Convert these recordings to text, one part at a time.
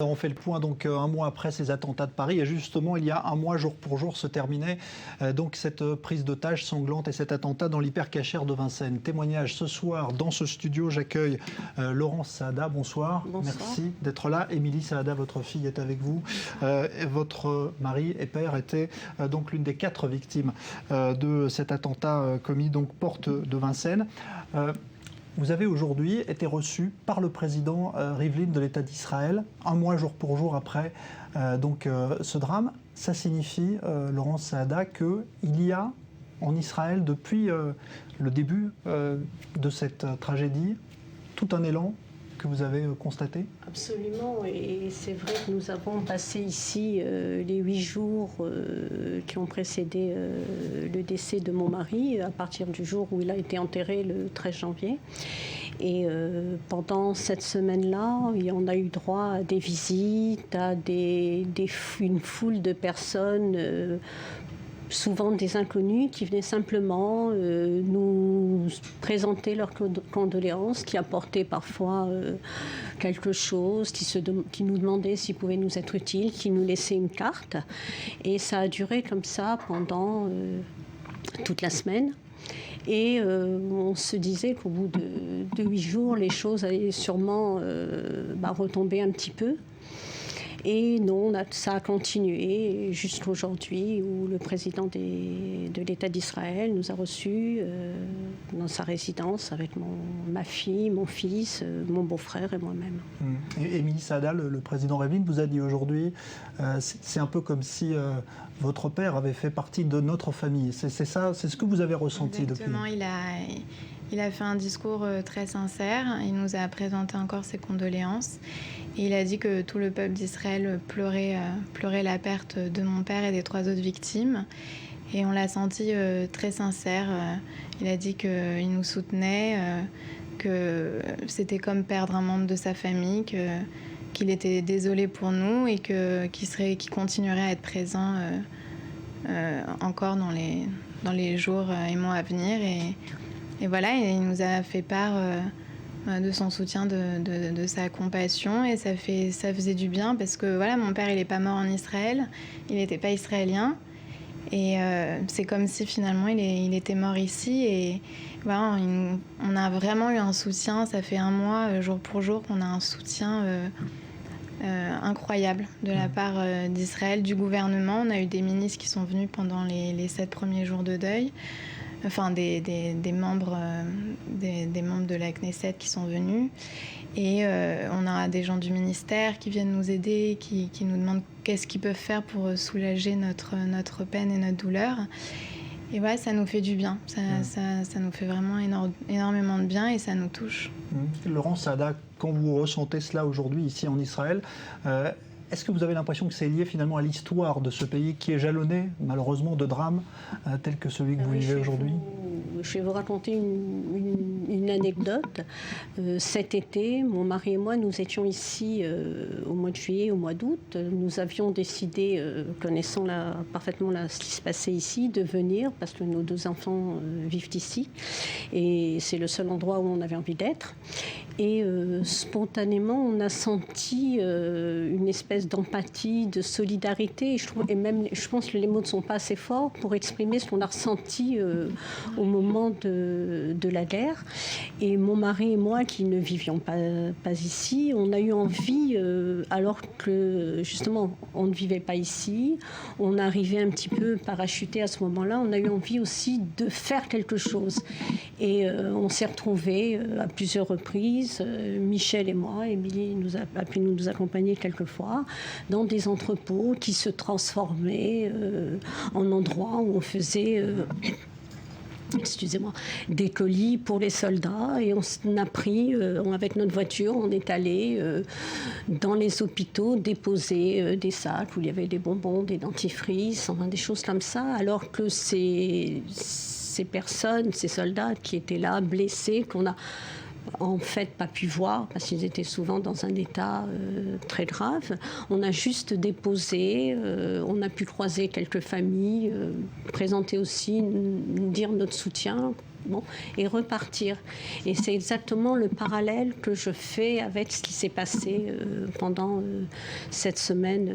On fait le point donc un mois après ces attentats de Paris et justement il y a un mois jour pour jour se terminait donc cette prise d'otage sanglante et cet attentat dans l'hypercachère de Vincennes. Témoignage ce soir dans ce studio, j'accueille Laurence Saada, bonsoir. Bonsoir. Merci d'être là. Émilie Saada, votre fille est avec vous. Votre mari et père était donc l'une des 4 victimes de cet attentat commis donc porte de Vincennes. Vous avez aujourd'hui été reçu par le président Rivlin de l'État d'Israël, un mois jour pour jour après ce drame. Ça signifie, Laurence Saada, qu'il y a en Israël, depuis le début de cette tragédie, tout un élan que vous avez constaté? Absolument, et c'est vrai que nous avons passé ici les 8 jours qui ont précédé le décès de mon mari, à partir du jour où il a été enterré le 13 janvier. Et pendant cette semaine-là, on a eu droit à des visites, à une foule de personnes, souvent des inconnus, qui venaient simplement nous présenter leurs condoléances, qui apportaient parfois quelque chose, qui nous demandaient s'ils pouvaient nous être utiles, qui nous laissaient une carte. Et ça a duré comme ça pendant toute la semaine. Et on se disait qu'au bout de 8 jours, les choses allaient sûrement retomber un petit peu. Et non, ça a continué jusqu'à aujourd'hui où le président de l'État d'Israël nous a reçus dans sa résidence avec ma fille, mon fils, mon beau-frère et moi-même. Émilie Saada, le président Rivlin vous a dit aujourd'hui, c'est un peu comme si votre père avait fait partie de notre famille. C'est ça, c'est ce que vous avez ressenti. Exactement, depuis. Il a fait un discours très sincère. Il nous a présenté encore ses condoléances. Et il a dit que tout le peuple d'Israël pleurait la perte de mon père et des 3 autres victimes. Et on l'a senti très sincère. Il a dit qu'il nous soutenait, que c'était comme perdre un membre de sa famille, qu'il était désolé pour nous et qu'il continuerait à être présent encore dans les jours et mois à venir. Et voilà, il nous a fait part de son soutien, de sa compassion, et ça faisait du bien parce que voilà, mon père il n'est pas mort en Israël, il n'était pas israélien, et c'est comme si finalement il était mort ici, et voilà, on a vraiment eu un soutien. Ça fait un mois jour pour jour qu'on a un soutien incroyable de la part d'Israël, du gouvernement. On a eu des ministres qui sont venus pendant les 7 premiers jours de deuil. Enfin, des membres de la Knesset qui sont venus. Et on a des gens du ministère qui viennent nous aider, qui nous demandent qu'est-ce qu'ils peuvent faire pour soulager notre peine et notre douleur. Et voilà, ça nous fait du bien. Ça nous fait vraiment énormément de bien, et ça nous touche. Laurence Saada, quand vous ressentez cela aujourd'hui ici en Israël, est-ce que vous avez l'impression que c'est lié finalement à l'histoire de ce pays qui est jalonné malheureusement de drames tels que celui que vous vivez aujourd'hui? Je vais vous raconter une anecdote. Cet été, mon mari et moi, nous étions ici au mois de juillet, au mois d'août. Nous avions décidé, connaissant parfaitement ce qui se passait ici, de venir parce que nos 2 enfants vivent ici. Et c'est le seul endroit où on avait envie d'être. Et spontanément, on a senti une espèce d'empathie, de solidarité. Je pense que les mots ne sont pas assez forts pour exprimer ce qu'on a ressenti au moment de la guerre. Et mon mari et moi, qui ne vivions pas ici, on a eu envie, alors que justement on ne vivait pas ici, on arrivait un petit peu parachuté à ce moment-là, on a eu envie aussi de faire quelque chose. Et on s'est retrouvés à plusieurs reprises, Michel et moi, Émilie a pu nous accompagner quelquefois, dans des entrepôts qui se transformaient en endroits où on faisait des colis pour les soldats, et on a pris, avec notre voiture, on est allé dans les hôpitaux déposer des sacs où il y avait des bonbons, des dentifrices, des choses comme ça, alors que ces personnes, ces soldats qui étaient là, blessés, qu'on a en fait pas pu voir parce qu'ils étaient souvent dans un état très grave. On a juste déposé, on a pu croiser quelques familles, présenter aussi, dire notre soutien bon, et repartir. Et c'est exactement le parallèle que je fais avec ce qui s'est passé pendant cette semaine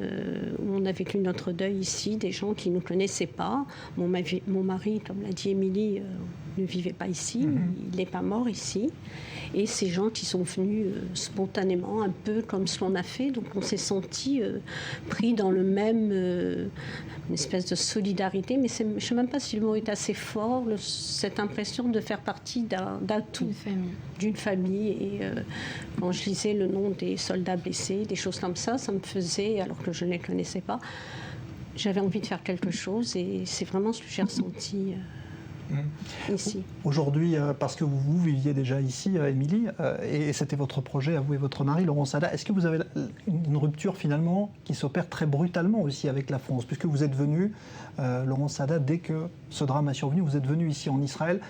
où on a vécu notre deuil ici, des gens qui ne nous connaissaient pas. Mon mari, comme l'a dit Émilie, ne vivait pas ici, il n'est pas mort ici. Et ces gens qui sont venus spontanément, un peu comme ce qu'on a fait, donc on s'est sentis pris dans le même, une espèce de solidarité, mais je ne sais même pas si le mot est assez fort, cette impression de faire partie d'un tout, d'une famille. Et quand je lisais le nom des soldats blessés, des choses comme ça me faisait, alors que je ne les connaissais pas, j'avais envie de faire quelque chose, et c'est vraiment ce que j'ai ressenti. Ici. Aujourd'hui, parce que vous viviez déjà ici, Émilie, et c'était votre projet, vous et votre mari, Laurent Sada, est-ce que vous avez une rupture finalement qui s'opère très brutalement aussi avec la France, puisque vous êtes venu, Laurent Sada, dès que ce drame a survenu, vous êtes venu ici en Israël.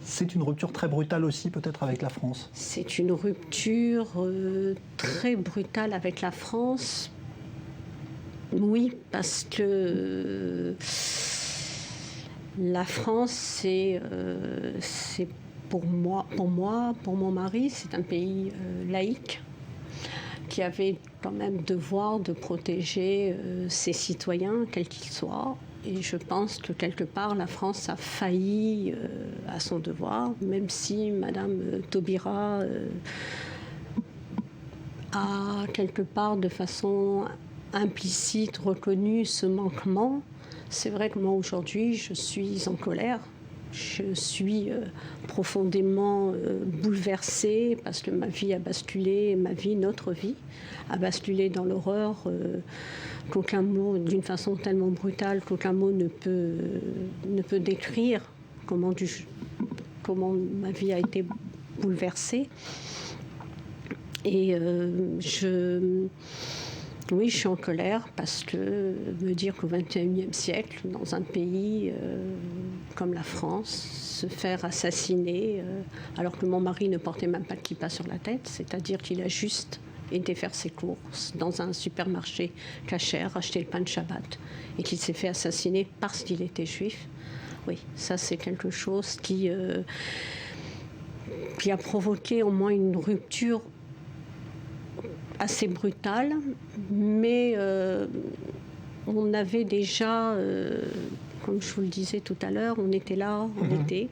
C'est une rupture très brutale aussi peut-être avec la France? C'est une rupture très brutale avec la France, oui, parce que... La France, c'est pour moi, pour mon mari, c'est un pays laïque qui avait quand même devoir de protéger ses citoyens, quels qu'ils soient. Et je pense que quelque part, la France a failli à son devoir, même si Madame Taubira a quelque part, de façon implicite, reconnu ce manquement. C'est vrai que moi, aujourd'hui, je suis en colère. Je suis profondément bouleversée parce que ma vie a basculé, notre vie a basculé dans l'horreur qu'aucun mot, d'une façon tellement brutale qu'aucun mot ne peut décrire comment ma vie a été bouleversée. Et oui, je suis en colère parce que me dire qu'au XXIe siècle, dans un pays comme la France, se faire assassiner alors que mon mari ne portait même pas de kippa sur la tête, c'est-à-dire qu'il a juste été faire ses courses dans un supermarché kasher, acheter le pain de Shabbat, et qu'il s'est fait assassiner parce qu'il était juif. Oui, ça c'est quelque chose qui a provoqué au moins une rupture assez brutale, mais on avait déjà, comme je vous le disais tout à l'heure, on était là en été,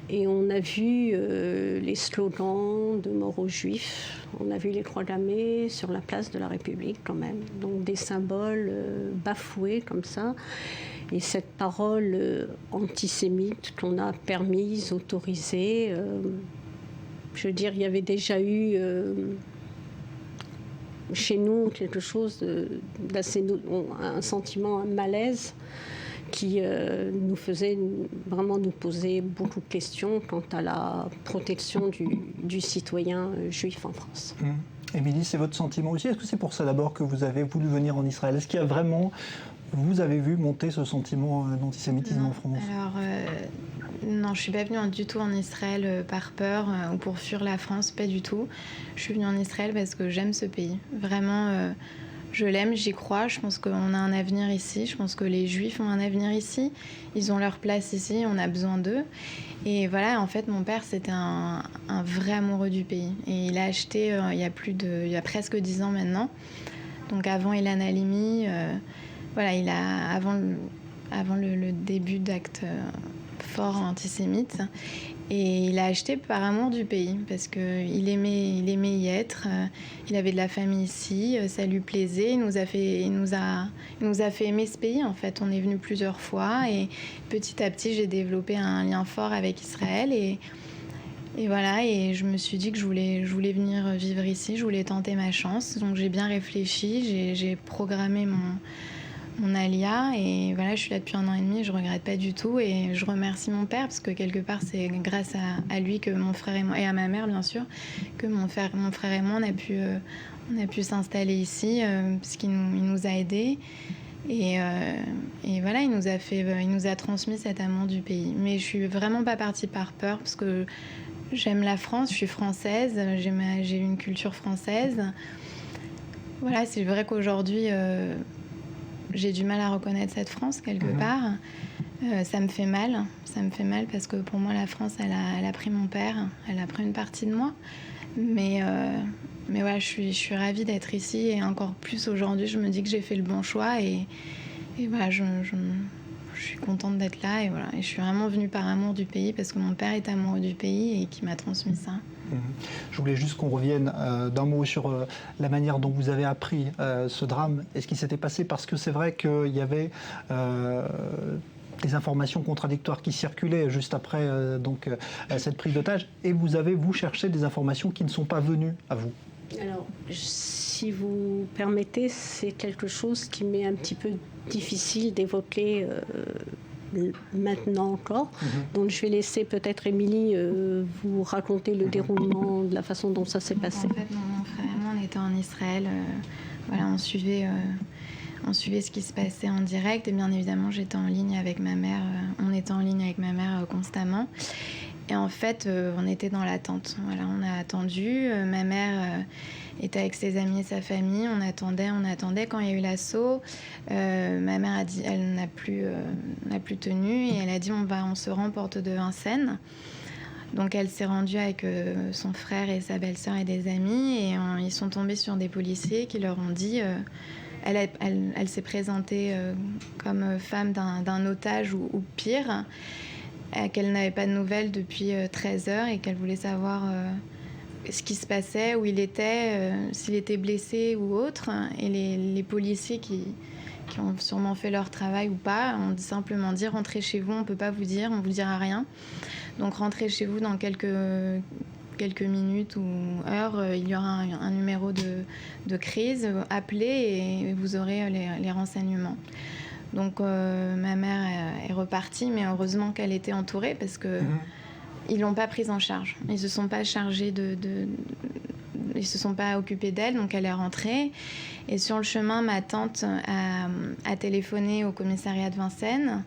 et on a vu les slogans de mort aux Juifs, on a vu les croix gammées sur la place de la République quand même, donc des symboles bafoués comme ça, et cette parole antisémite qu'on a permise, autorisée, je veux dire, il y avait déjà eu... chez nous, quelque chose d'assez... un sentiment, un malaise qui nous faisait vraiment nous poser beaucoup de questions quant à la protection du citoyen juif en France. Émilie, c'est votre sentiment aussi? Est-ce que c'est pour ça d'abord que vous avez voulu venir en Israël? Est-ce qu'il y a vraiment... Vous avez vu monter ce sentiment d'antisémitisme en France? Alors, non, je ne suis pas venue du tout en Israël par peur ou pour fuir la France, pas du tout. Je suis venue en Israël parce que j'aime ce pays. Vraiment, je l'aime, j'y crois. Je pense qu'on a un avenir ici. Je pense que les Juifs ont un avenir ici. Ils ont leur place ici, on a besoin d'eux. Et voilà, en fait, mon père, c'était un vrai amoureux du pays. Et il a acheté il y a presque 10 ans maintenant. Donc avant Ilan Halimi... voilà, il a, avant le début d'actes forts antisémites, et il a acheté par amour du pays, parce qu'il aimait y être, il avait de la famille ici, ça lui plaisait, il nous a fait aimer ce pays en fait. On est venu plusieurs fois, et petit à petit j'ai développé un lien fort avec Israël, et voilà, et je me suis dit que je voulais venir vivre ici, je voulais tenter ma chance, donc j'ai bien réfléchi, j'ai programmé mon alia, et voilà, je suis là depuis 1 an et demi, je regrette pas du tout, et je remercie mon père parce que quelque part c'est grâce à lui que mon frère et moi, et à ma mère bien sûr, que mon frère et moi on a pu s'installer ici, parce qu'il nous a aidés, et voilà, il nous a transmis cet amour du pays. Mais je suis vraiment pas partie par peur, parce que j'aime la France, je suis française, j'ai une culture française. Voilà, c'est vrai qu'aujourd'hui j'ai du mal à reconnaître cette France quelque part, Ça me fait mal. Ça me fait mal parce que pour moi, la France, elle a pris mon père. Elle a pris une partie de moi. Mais voilà, je suis ravie d'être ici. Et encore plus aujourd'hui, je me dis que j'ai fait le bon choix. Et voilà, je suis contente d'être là. Et voilà, et je suis vraiment venue par amour du pays parce que mon père est amoureux du pays et qui m'a transmis ça. Je voulais juste qu'on revienne d'un mot sur la manière dont vous avez appris ce drame et ce qui s'était passé, parce que c'est vrai qu'il y avait des informations contradictoires qui circulaient juste après cette prise d'otage, et vous cherché des informations qui ne sont pas venues à vous. Alors, si vous permettez, c'est quelque chose qui m'est un petit peu difficile d'évoquer maintenant encore. Donc je vais laisser peut-être Émilie vous raconter le déroulement de la façon dont ça s'est passé. En fait, mon frère et moi, on était en Israël. Voilà, on suivait ce qui se passait en direct. Et bien évidemment, j'étais en ligne avec ma mère. On était en ligne avec ma mère constamment. Et en fait, on était dans l'attente. Voilà, on a attendu. Ma mère était avec ses amis et sa famille. On attendait. Quand il y a eu l'assaut, ma mère a dit, elle n'a plus tenu, et elle a dit on se rend porte de Vincennes. Donc elle s'est rendue avec son frère et sa belle-sœur et des amis, et ils sont tombés sur des policiers qui leur ont dit... Elle s'est présentée comme femme d'un otage ou pire, qu'elle n'avait pas de nouvelles depuis 13 heures et qu'elle voulait savoir ce qui se passait, où il était, s'il était blessé ou autre. Et les policiers qui ont sûrement fait leur travail ou pas ont simplement dit rentrez chez vous, on ne peut pas vous dire, on ne vous dira rien. Donc rentrez chez vous dans quelques minutes ou heures, il y aura un numéro de crise, appelez et vous aurez les renseignements. Donc ma mère est repartie, mais heureusement qu'elle était entourée parce que ils l'ont pas prise en charge. Ils se sont pas chargés ils se sont pas occupés d'elle, donc elle est rentrée. Et sur le chemin, ma tante a téléphoné au commissariat de Vincennes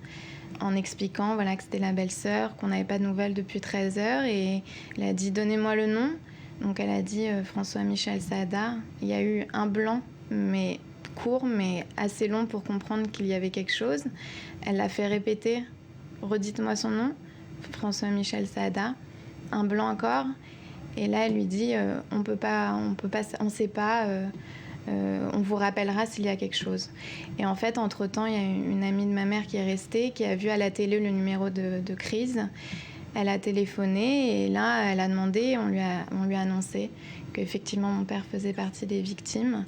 en expliquant que c'était la belle-sœur, qu'on n'avait pas de nouvelles depuis 13 heures. Et elle a dit « Donnez-moi le nom ». Donc elle a dit François-Michel Saada. Il y a eu un blanc, mais court, mais assez long pour comprendre qu'il y avait quelque chose. Elle l'a fait répéter « Redites-moi son nom ». François-Michel Saada. Un blanc encore. Et là, elle lui dit « On sait pas... on vous rappellera s'il y a quelque chose ». Et en fait, entre-temps, il y a une amie de ma mère qui est restée, qui a vu à la télé le numéro de crise. Elle a téléphoné et là, elle a demandé, on lui a annoncé qu'effectivement, mon père faisait partie des victimes.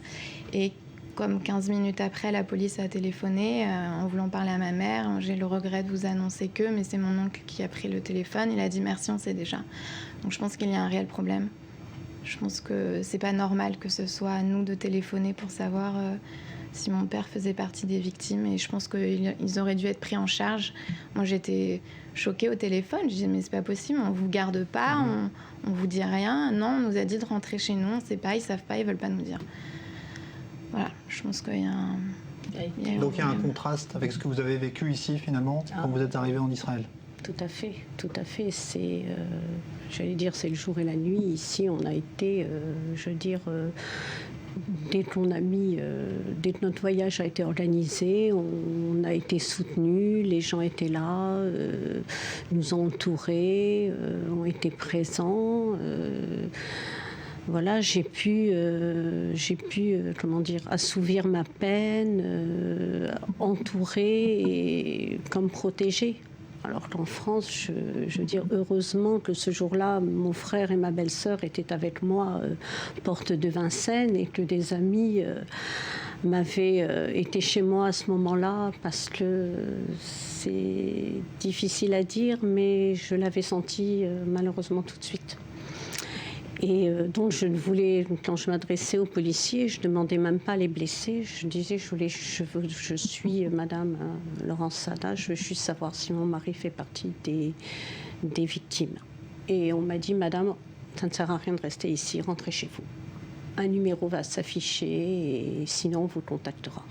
Et comme 15 minutes après, la police a téléphoné en voulant parler à ma mère. J'ai le regret de vous annoncer mais c'est mon oncle qui a pris le téléphone. Il a dit « Merci, on sait déjà ». Donc je pense qu'il y a un réel problème. Je pense que c'est pas normal que ce soit à nous de téléphoner pour savoir si mon père faisait partie des victimes. Et je pense qu'ils auraient dû être pris en charge. Moi, j'étais choquée au téléphone. Je disais, mais c'est pas possible, on vous garde pas, on vous dit rien. Non, on nous a dit de rentrer chez nous, on sait pas, ils savent pas, ils veulent pas nous dire. Voilà, je pense qu'il y a un... Donc il y a un contraste avec ce que vous avez vécu ici, finalement, quand vous êtes arrivé en Israël. Tout à fait, tout à fait. C'est, j'allais dire, c'est le jour et la nuit. Ici, on a été, dès que notre voyage a été organisé, on a été soutenus, les gens étaient là, nous ont entourés, ont été présents. Voilà, j'ai pu assouvir ma peine, entourer et comme protéger. Alors qu'en France, je veux dire, heureusement que ce jour-là, mon frère et ma belle-sœur étaient avec moi, porte de Vincennes, et que des amis m'avaient été chez moi à ce moment-là, parce que c'est difficile à dire, mais je l'avais senti malheureusement tout de suite. Et donc, quand je m'adressais aux policiers, je ne demandais même pas les blessés. Je disais, je suis Madame Laurence Saada, je veux juste savoir si mon mari fait partie des victimes. Et on m'a dit, Madame, ça ne sert à rien de rester ici, rentrez chez vous. Un numéro va s'afficher et sinon on vous contactera.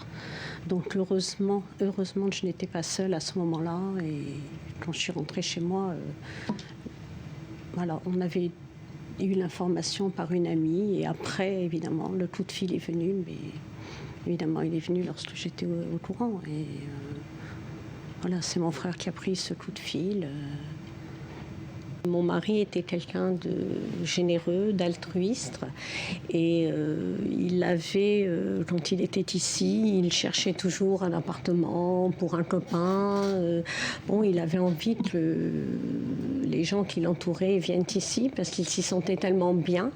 Donc, heureusement que je n'étais pas seule à ce moment-là. Et quand je suis rentrée chez moi, voilà, on avait eu l'information par une amie, et après, évidemment, le coup de fil est venu, mais évidemment, il est venu lorsque j'étais au courant. Et voilà, c'est mon frère qui a pris ce coup de fil. Mon mari était quelqu'un de généreux, d'altruiste, et il avait, quand il était ici, il cherchait toujours un appartement pour un copain. Bon, il avait envie que les gens qui l'entouraient viennent ici parce qu'il s'y sentait tellement bien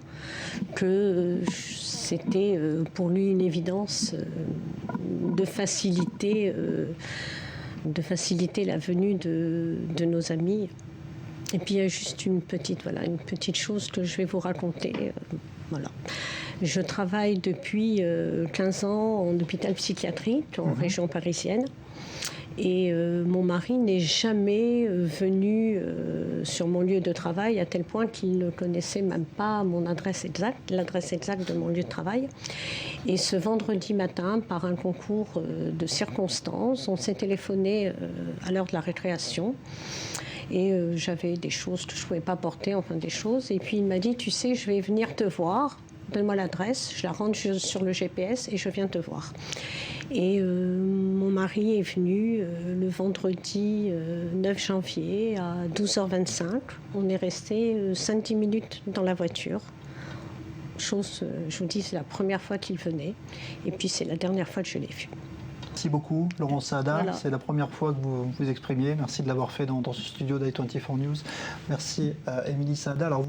que c'était pour lui une évidence de faciliter la venue de nos amis. Et puis il y a juste une petite chose que je vais vous raconter. Voilà. Je travaille depuis 15 ans en hôpital psychiatrique en région parisienne. Et mon mari n'est jamais venu sur mon lieu de travail, à tel point qu'il ne connaissait même pas mon adresse exacte, l'adresse exacte de mon lieu de travail. Et ce vendredi matin, par un concours de circonstances, on s'est téléphoné à l'heure de la récréation. Et j'avais des choses que je ne pouvais pas porter, enfin des choses. Et puis il m'a dit, tu sais, je vais venir te voir. Donne-moi l'adresse, je la rentre sur le GPS et je viens te voir. Et mon mari est venu le vendredi 9 janvier à 12h25. On est resté 5-10 minutes dans la voiture. Chose, je vous dis, c'est la première fois qu'il venait. Et puis c'est la dernière fois que je l'ai vu. Merci beaucoup, Laurence Saada. Voilà. C'est la première fois que vous vous exprimiez. Merci de l'avoir fait dans ce studio d'i24 News. Merci, Émilie Saada. Alors,